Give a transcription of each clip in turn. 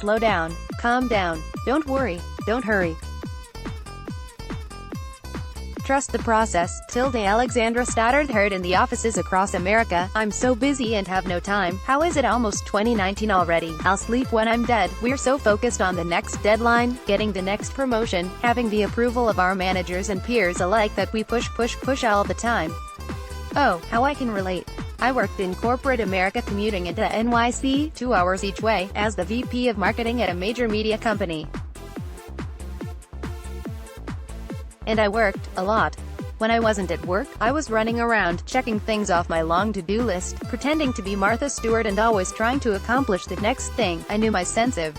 Slow down. Calm down. Don't worry. Don't hurry. Trust the process. Alexandra Stoddard Heard in the offices across America. I'm so busy and have no time. How is it almost 2019 already? I'll sleep when I'm dead. We're so focused on the next deadline, getting the next promotion, having the approval of our managers and peers alike that we push all the time. Oh, how I can relate. I worked in corporate America commuting into NYC, 2 hours each way, as the VP of marketing at a major media company. And I worked a lot. When I wasn't at work, I was running around, checking things off my long to-do list, pretending to be Martha Stewart and always trying to accomplish the next thing. I knew my sense of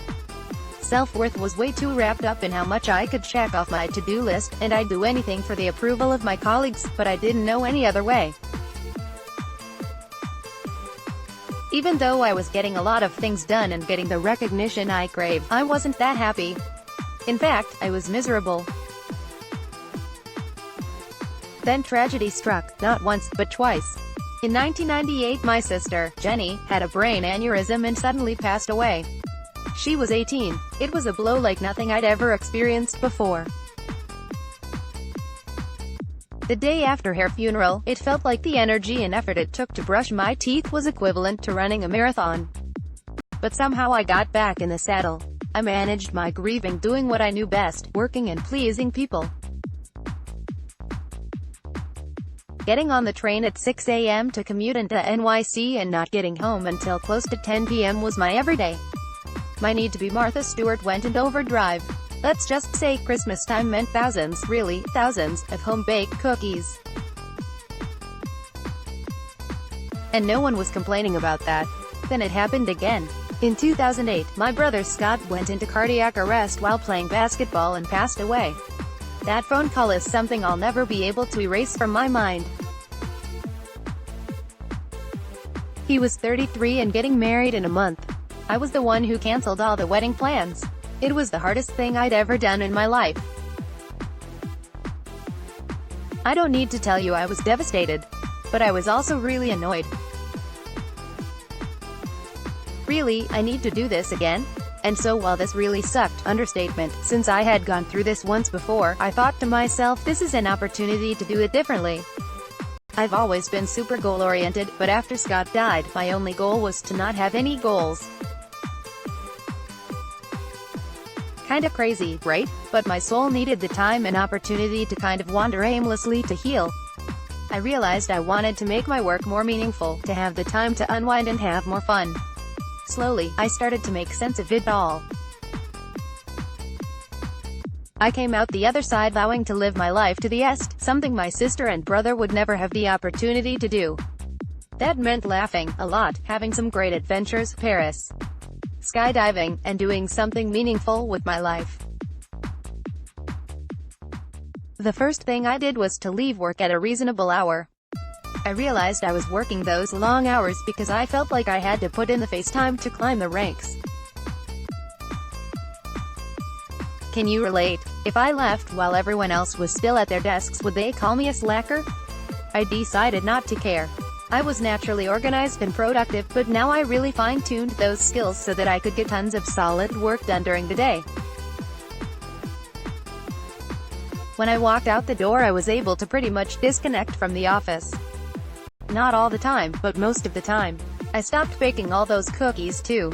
self-worth was way too wrapped up in how much I could check off my to-do list, and I'd do anything for the approval of my colleagues, but I didn't know any other way. Even though I was getting a lot of things done and getting the recognition I craved, I wasn't that happy. In fact, I was miserable. Then tragedy struck, not once, but twice. In 1998 my sister, Jenny, had a brain aneurysm and suddenly passed away. She was 18. It was a blow like nothing I'd ever experienced before. The day after her funeral, it felt like the energy and effort it took to brush my teeth was equivalent to running a marathon. But somehow I got back in the saddle. I managed my grieving doing what I knew best, working and pleasing people. Getting on the train at 6 a.m. to commute into NYC and not getting home until close to 10 p.m. was my everyday. My need to be Martha Stewart went into overdrive. Let's just say Christmas time meant thousands, really, thousands, of home-baked cookies. And no one was complaining about that. Then it happened again. In 2008, my brother Scott went into cardiac arrest while playing basketball and passed away. That phone call is something I'll never be able to erase from my mind. He was 33 and getting married in a month. I was the one who canceled all the wedding plans. It was the hardest thing I'd ever done in my life. I don't need to tell you I was devastated. But I was also really annoyed. Really, I need to do this again? And so while this really sucked, understatement, since I had gone through this once before, I thought to myself, this is an opportunity to do it differently. I've always been super goal-oriented, but after Scott died, my only goal was to not have any goals. Kinda crazy, right? But my soul needed the time and opportunity to kind of wander aimlessly to heal. I realized I wanted to make my work more meaningful, to have the time to unwind and have more fun. Slowly, I started to make sense of it all. I came out the other side vowing to live my life to the est, something my sister and brother would never have the opportunity to do. That meant laughing a lot, having some great adventures, Paris, skydiving, and doing something meaningful with my life. The first thing I did was to leave work at a reasonable hour. I realized I was working those long hours because I felt like I had to put in the face time to climb the ranks. Can you relate? If I left while everyone else was still at their desks, would they call me a slacker? I decided not to care. I was naturally organized and productive, but now I really fine-tuned those skills so that I could get tons of solid work done during the day. When I walked out the door, I was able to pretty much disconnect from the office. Not all the time, but most of the time. I stopped baking all those cookies too.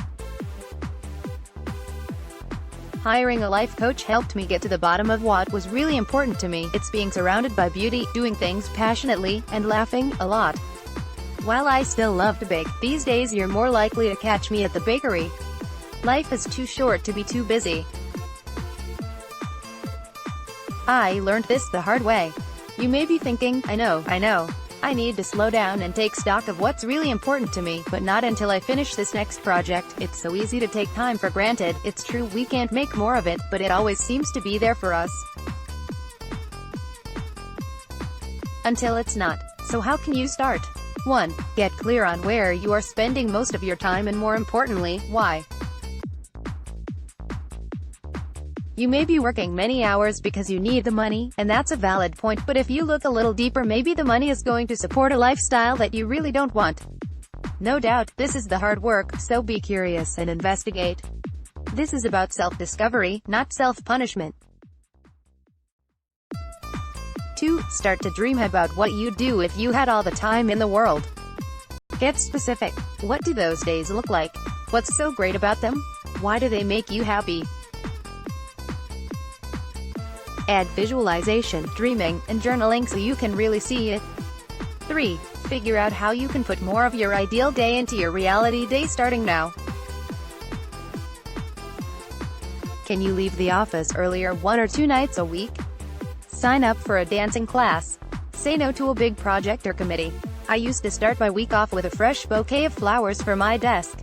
Hiring a life coach helped me get to the bottom of what was really important to me. It's being surrounded by beauty, doing things passionately, and laughing a lot. While I still love to bake, these days you're more likely to catch me at the bakery. Life is too short to be too busy. I learned this the hard way. You may be thinking, I know. I need to slow down and take stock of what's really important to me, but not until I finish this next project. It's so easy to take time for granted. It's true we can't make more of it, but it always seems to be there for us. Until it's not. So how can you start? 1. Get clear on where you are spending most of your time and more importantly, why. You may be working many hours because you need the money, and that's a valid point, but if you look a little deeper, maybe the money is going to support a lifestyle that you really don't want. No doubt, this is the hard work, so be curious and investigate. This is about self-discovery, not self-punishment. 2. Start to dream about what you'd do if you had all the time in the world. Get specific. What do those days look like? What's so great about them? Why do they make you happy? Add visualization, dreaming, and journaling so you can really see it. 3. Figure out how you can put more of your ideal day into your reality day starting now. Can you leave the office earlier 1 or 2 nights a week? Sign up for a dancing class. Say no to a big project or committee. I used to start my week off with a fresh bouquet of flowers for my desk.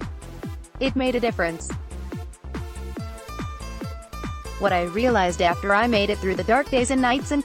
It made a difference. What I realized after I made it through the dark days and nights and